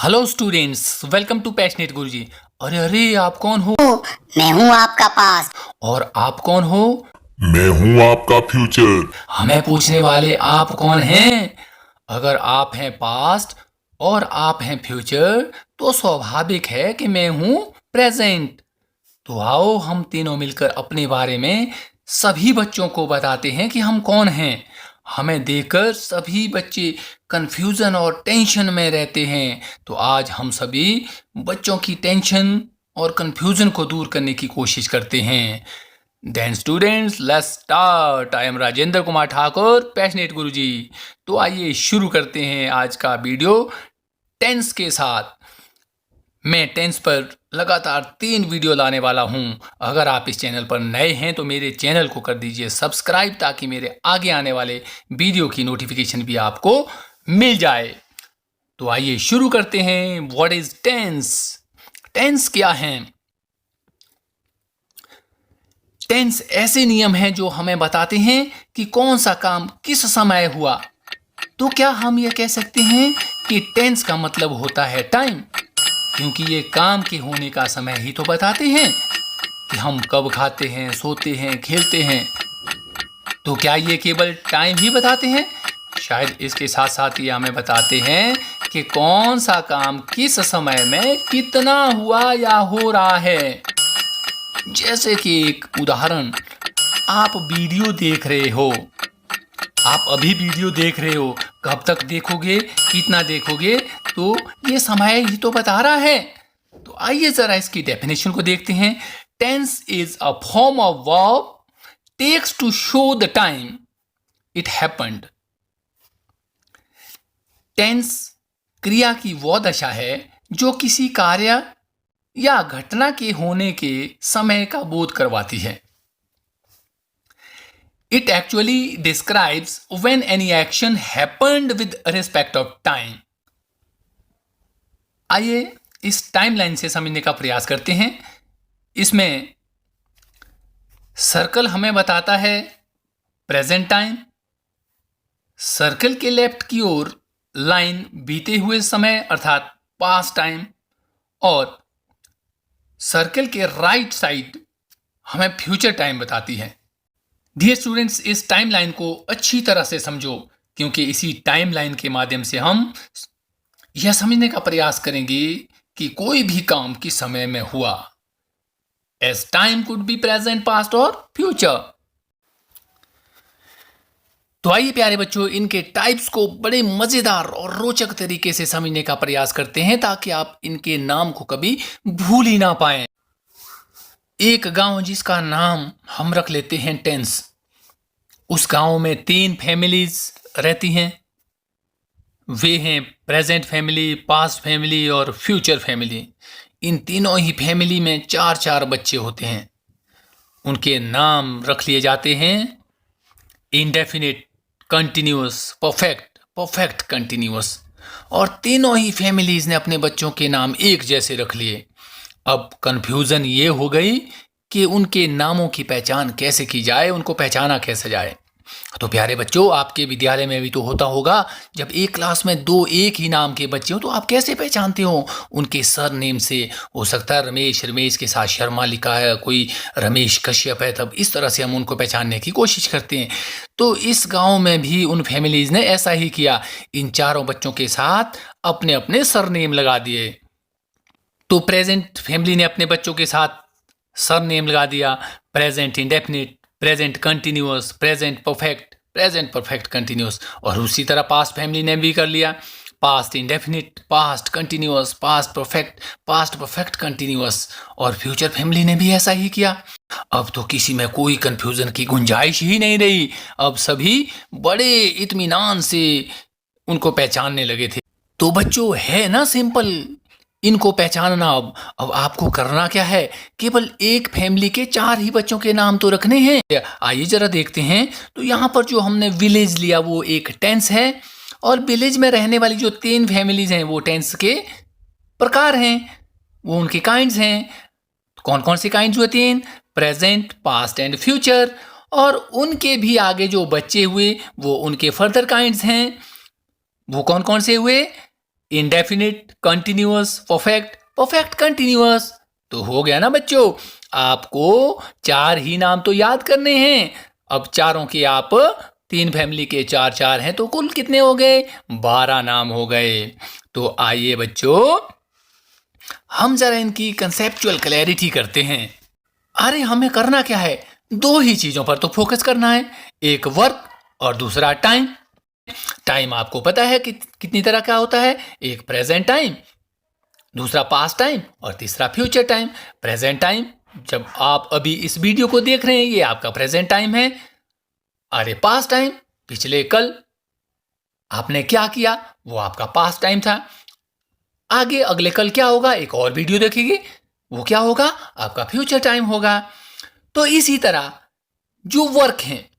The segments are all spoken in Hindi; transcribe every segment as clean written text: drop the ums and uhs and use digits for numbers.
Hello students, welcome to passionate Guruji. अरे अरे, आप कौन हो? मैं हूँ आपका पास्ट। और आप कौन हो? मैं हूँ आपका फ्यूचर। हमें पूछने वाले आप कौन हैं? अगर आप हैं पास्ट और आप हैं फ्यूचर, तो स्वाभाविक है कि मैं हूँ प्रेजेंट। तो आओ हम तीनों मिलकर अपने बारे में सभी बच्चों को बताते हैं कि हम कौन हैं। हमें देखकर सभी बच्चे कंफ्यूजन और टेंशन में रहते हैं, तो आज हम सभी बच्चों की टेंशन और कंफ्यूजन को दूर करने की कोशिश करते हैं। Then students, let's start. I am Rajendra Kumar Thakur, passionate Guruji. तो आइए शुरू करते हैं आज का वीडियो टेंस के साथ। मैं टेंस पर लगातार 3 वीडियो लाने वाला हूं। अगर आप इस चैनल पर नए हैं तो मेरे चैनल को कर दीजिए सब्सक्राइब, ताकि मेरे आगे आने वाले वीडियो की नोटिफिकेशन भी आपको मिल जाए। तो आइए शुरू करते हैं। What is tense? टेंस क्या है? टेंस ऐसे नियम हैं जो हमें बताते हैं कि कौन सा काम किस समय हुआ। तो क्या हम ये कह सकते हैं कि टेंस का मतलब होता है टाइम, क्योंकि ये काम के होने का समय ही तो बताते हैं कि हम कब खाते हैं, सोते हैं, खेलते हैं। तो क्या ये केवल टाइम ही बताते हैं? शायद इसके साथ साथ ये हमें बताते हैं कि कौन सा काम किस समय में कितना हुआ या हो रहा है। जैसे कि एक उदाहरण, आप वीडियो देख रहे हो, आप अभी वीडियो देख रहे हो, कब तक देखोगे, कितना देखोगे, तो ये समय ही तो बता रहा है। तो आइए जरा इसकी डेफिनेशन को देखते हैं। Tense is a form of verb takes to show the time it happened. Tense क्रिया की वो दशा है जो किसी कार्य या घटना के होने के समय का बोध करवाती है। It actually describes when any action happened with respect of time. आइए इस टाइमलाइन से समझने का प्रयास करते हैं। इसमें सर्कल हमें बताता है प्रेजेंट टाइम, सर्कल के लेफ्ट की ओर लाइन बीते हुए समय अर्थात पास्ट टाइम, और सर्कल के राइट साइड हमें फ्यूचर टाइम बताती है। डियर स्टूडेंट्स, इस टाइमलाइन को अच्छी तरह से समझो, क्योंकि इसी टाइमलाइन के माध्यम से हम यह समझने का प्रयास करेंगे कि कोई भी काम किस समय में हुआ। As time could be present, past और फ्यूचर। तो आइए प्यारे बच्चों, इनके टाइप्स को बड़े मजेदार और रोचक तरीके से समझने का प्रयास करते हैं, ताकि आप इनके नाम को कभी भूल ही ना पाएं। एक गांव जिसका नाम हम रख लेते हैं टेंस, उस गांव में 3 फैमिलीज रहती हैं। वे हैं प्रेजेंट फैमिली, पास्ट फैमिली और फ्यूचर फैमिली। इन तीनों ही फैमिली में 4-4 बच्चे होते हैं। उनके नाम रख लिए जाते हैं indefinite, continuous, perfect, perfect continuous. और तीनों ही फैमिलीज ने अपने बच्चों के नाम एक जैसे रख लिए। अब कन्फ्यूज़न ये हो गई कि उनके नामों की पहचान कैसे की जाए, उनको पहचाना कैसे जाए। तो प्यारे बच्चों, आपके विद्यालय में भी तो होता होगा, जब एक क्लास में 2 एक ही नाम के बच्चे हो तो आप कैसे पहचानते हो उनके सर नेम से? हो सकता है रमेश, रमेश के साथ शर्मा लिखा है, कोई रमेश कश्यप है, तब इस तरह से हम उनको पहचानने की कोशिश करते हैं। तो इस गाँव में भी उन फैमिलीज ने ऐसा ही किया। इन चारों बच्चों के साथ अपने अपने सर नेम लगा दिए। तो प्रेजेंट फैमिली ने अपने बच्चों के साथ सर नेम लगा दिया present indefinite, present continuous, present perfect continuous. और उसी तरह पास्ट फैमिली ने भी कर लिया, past indefinite, past continuous, past perfect continuous. और फ्यूचर फैमिली ने भी ऐसा ही किया। अब तो किसी में कोई कंफ्यूजन की गुंजाइश ही नहीं रही। अब सभी बड़े इत्मीनान से उनको पहचानने लगे थे। तो बच्चों, है ना सिंपल इनको पहचानना। अब आपको करना क्या है? केवल एक फैमिली के 4 ही बच्चों के नाम तो रखने हैं। आइए जरा देखते हैं। तो यहाँ पर जो हमने विलेज लिया वो एक टेंस है, और विलेज में रहने वाली जो 3 फैमिलीज हैं वो टेंस के प्रकार हैं, वो उनके काइंड्स हैं। कौन कौन से काइंड्स हुए? 3, प्रेजेंट, पास्ट एंड फ्यूचर। और उनके भी आगे जो बच्चे हुए वो उनके फर्दर काइंड्स हैं। वो कौन कौन से हुए? Indefinite, continuous, perfect, perfect continuous. तो हो गया ना बच्चों, आपको 4 ही नाम तो याद करने हैं। अब चारों के आप 3 फैमिली के 4 4 हैं, तो कुल कितने हो गए? 12 नाम हो गए। तो आइए बच्चों, हम जरा इनकी कंसेप्चुअल क्लैरिटी करते हैं। अरे हमें करना क्या है? 2 ही चीजों पर तो फोकस करना है, एक वर्क और दूसरा टाइम। टाइम आपको पता है कि कितनी तरह का होता है, एक प्रेजेंट टाइम, दूसरा पास्ट टाइम और तीसरा फ्यूचर टाइम। प्रेजेंट टाइम, जब आप अभी इस वीडियो को देख रहे हैं, ये आपका प्रेजेंट टाइम है। अरे पास्ट टाइम, पिछले कल आपने क्या किया, वो आपका पास्ट टाइम था। आगे अगले कल क्या होगा, एक और वीडियो देखेंगे, वो क्या होगा, आपका फ्यूचर टाइम होगा। तो इसी तरह जो वर्क है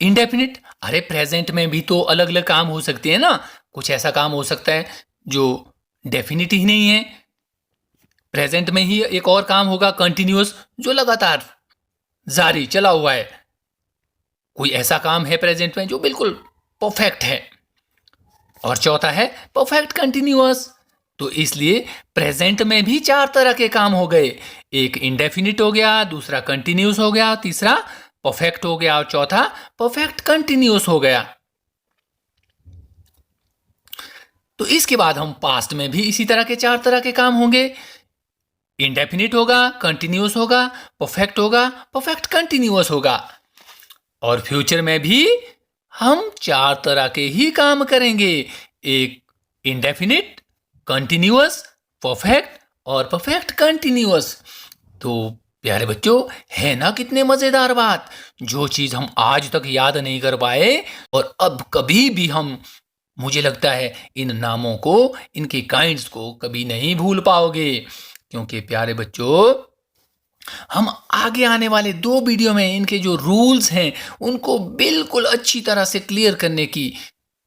इंडेफिनिट, अरे प्रेजेंट में भी तो अलग अलग काम हो सकते हैं ना। कुछ ऐसा काम हो सकता है जो डेफिनिट ही नहीं है। प्रेजेंट में ही एक और काम होगा कंटिन्यूअस, जो लगातार जारी चला हुआ है। कोई ऐसा काम है प्रेजेंट में जो बिल्कुल परफेक्ट है। और चौथा है परफेक्ट कंटिन्यूअस। तो इसलिए प्रेजेंट में भी 4 तरह के काम हो गए, एक इंडेफिनिट हो गया, दूसरा कंटिन्यूअस हो गया, तीसरा परफेक्ट हो गया और चौथा परफेक्ट कंटिन्यूअस हो गया। तो इसके बाद हम पास्ट में भी इसी तरह के 4 तरह के काम होंगे, इंडेफिनिट होगा, कंटिन्यूअस होगा, परफेक्ट होगा, परफेक्ट कंटिन्यूअस होगा। और फ्यूचर में भी हम 4 तरह के ही काम करेंगे, एक इंडेफिनिट, कंटिन्यूअस, परफेक्ट और परफेक्ट कंटिन्यूअस। तो प्यारे बच्चों, है ना कितने मजेदार बात, जो चीज हम आज तक याद नहीं कर पाए और अब कभी भी हम, मुझे लगता है इन नामों को, इनके काइंड्स को कभी नहीं भूल पाओगे। क्योंकि प्यारे बच्चों, हम आगे आने वाले 2 वीडियो में इनके जो रूल्स हैं उनको बिल्कुल अच्छी तरह से क्लियर करने की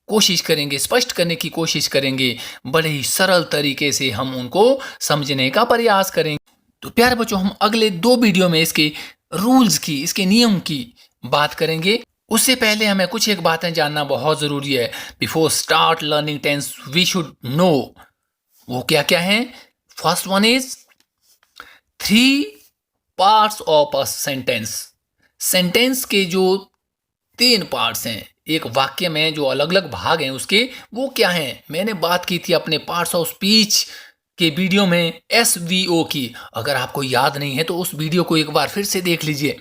कोशिश करेंगे, स्पष्ट करने की कोशिश करेंगे। बड़े ही सरल तरीके से हम उनको समझने का प्रयास करेंगे। तो प्यारे बच्चों, हम अगले 2 वीडियो में इसके रूल्स की, इसके नियम की बात करेंगे। उससे पहले हमें कुछ एक बातें जानना बहुत ज़रूरी है। Before start learning tense we should know, वो क्या क्या है। First one is 3 parts of a sentence. Sentence के जो 3 पार्ट्स हैं, एक वाक्य में जो अलग अलग भाग हैं उसके, वो क्या हैं। मैंने बात की थी अपने पार्ट्स ऑफ स्पीच के वीडियो में SVO की। अगर आपको याद नहीं है तो उस वीडियो को एक बार फिर से देख लीजिए।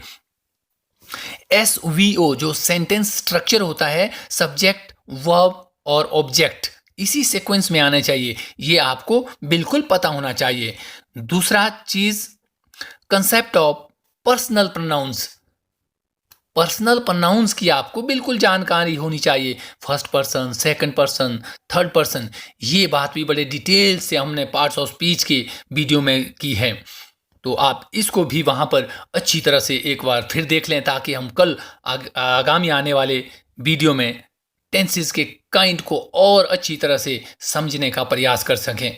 SVO जो सेंटेंस स्ट्रक्चर होता है, सब्जेक्ट, वर्ब और ऑब्जेक्ट इसी सीक्वेंस में आना चाहिए, ये आपको बिल्कुल पता होना चाहिए। दूसरा चीज, concept of personal pronouns. Personal pronouns की आपको बिल्कुल जानकारी होनी चाहिए, first person, second person, third person. ये बात भी बड़े डिटेल से हमने पार्ट्स ऑफ स्पीच के वीडियो में की है, तो आप इसको भी वहाँ पर अच्छी तरह से एक बार फिर देख लें, ताकि हम कल आगामी आने वाले वीडियो में टेंसेस के काइंड को और अच्छी तरह से समझने का प्रयास कर सकें।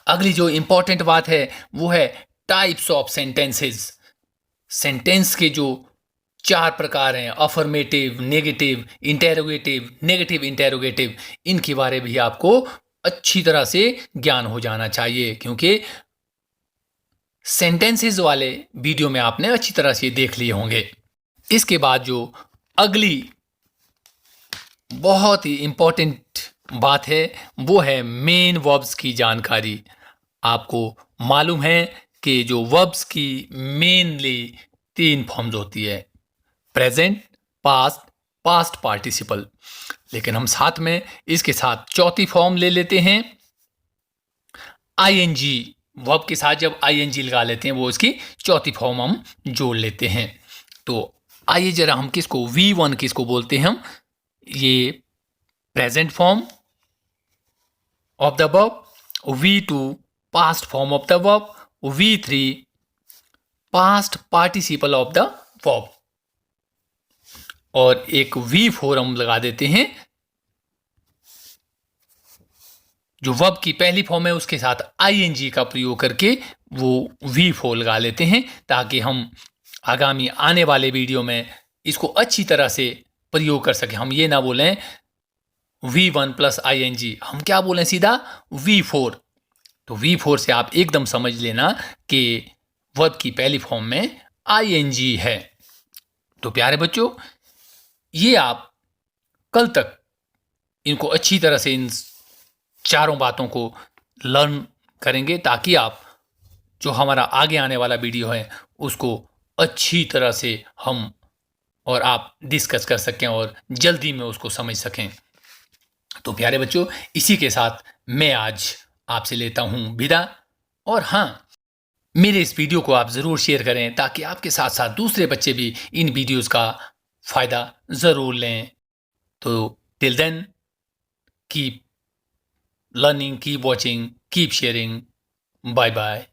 अगली जो इम्पोर्टेंट बात है वो है टाइप्स ऑफ सेंटेंसेस। सेंटेंस के जो 4 प्रकार हैं, affirmative, negative, interrogative, negative interrogative, इनके बारे में भी आपको अच्छी तरह से ज्ञान हो जाना चाहिए, क्योंकि सेंटेंसेस वाले वीडियो में आपने अच्छी तरह से देख लिए होंगे। इसके बाद जो अगली बहुत ही इम्पोर्टेंट बात है वो है मेन वर्ब्स की जानकारी। आपको मालूम है कि जो वर्ब्स की मेनली 3 फॉर्म्स होती है, प्रेजेंट, पास्ट, पास्ट पार्टिसिपल। लेकिन हम साथ में इसके साथ चौथी फॉर्म ले लेते हैं ING। वर्ब के साथ जब ING लगा लेते हैं, वो इसकी चौथी फॉर्म हम जोड़ लेते हैं। तो आइए जरा हम किसको, V1 किसको बोलते हैं हम, ये present form of the verb, V2 past form of the verb, V3 past participle of the verb, और एक V4 हम लगा देते हैं जो वर्ब की पहली फॉर्म है उसके साथ ING का प्रयोग करके वो V4 लगा लेते हैं, ताकि हम आगामी आने वाले वीडियो में इसको अच्छी तरह से प्रयोग कर सकें। हम ये ना बोलें V1 प्लस ing, हम क्या बोलें सीधा V4। तो V4 से आप एकदम समझ लेना कि वर्ब की पहली फॉर्म में ing है। तो प्यारे बच्चों, ये आप कल तक इनको अच्छी तरह से इन चारों बातों को लर्न करेंगे ताकि आप जो हमारा आगे आने वाला वीडियो है उसको अच्छी तरह से हम और आप डिस्कस कर सकें और जल्दी में उसको समझ सकें। तो प्यारे बच्चों, इसी के साथ मैं आज आपसे लेता हूं विदा। और हाँ, मेरे इस वीडियो को आप ज़रूर शेयर करें ताकि आपके साथ साथ दूसरे बच्चे भी इन वीडियोस का फ़ायदा ज़रूर लें। तो till then, keep learning, keep watching, keep sharing. Bye bye.